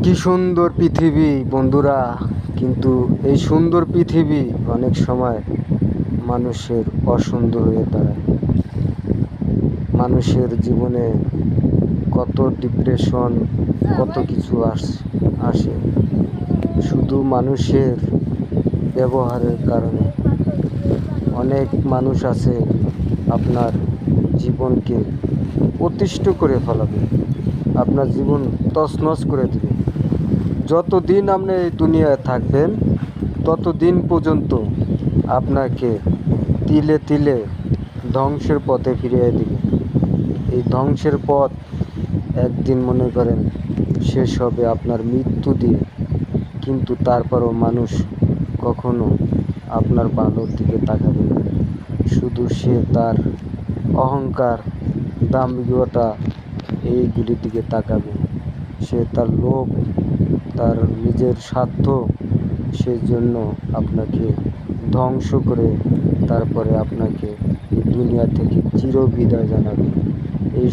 কি সুন্দর পৃথিবী বন্ধুরা, কিন্তু এই সুন্দর পৃথিবী অনেক সময় মানুষের অসুন্দর হয়ে দাঁড়ায়। মানুষের জীবনে কত ডিপ্রেশন, কত কিছু আসে শুধু মানুষের ব্যবহারের কারণে। অনেক মানুষ আছে আপনার জীবনকে অতিষ্ঠ করে ফেলাবে, আপনার জীবন তছনছ করে দিবে। যতদিন আপনি এই দুনিয়ায় থাকবেন ততদিন পর্যন্ত আপনাকে তিলে তিলে ধ্বংসের পথে ফিরিয়ে দিবে। এই ধ্বংসের পথ একদিন মনে করেন শেষ হবে আপনার মৃত্যু দিয়ে, কিন্তু তারপরও মানুষ কখনো আপনার ভালোর দিকে তাকাবে না। শুধু সে তার অহংকার, দাম্ভিকতা এইগুলির দিকে তাকাবে। সে তার লোভ, তার নিজের স্বার্থ, সেজন্য আপনাকে ধ্বংস করে তারপরে আপনাকে এই দুনিয়া থেকে চিরবিদায় জানাবে। এই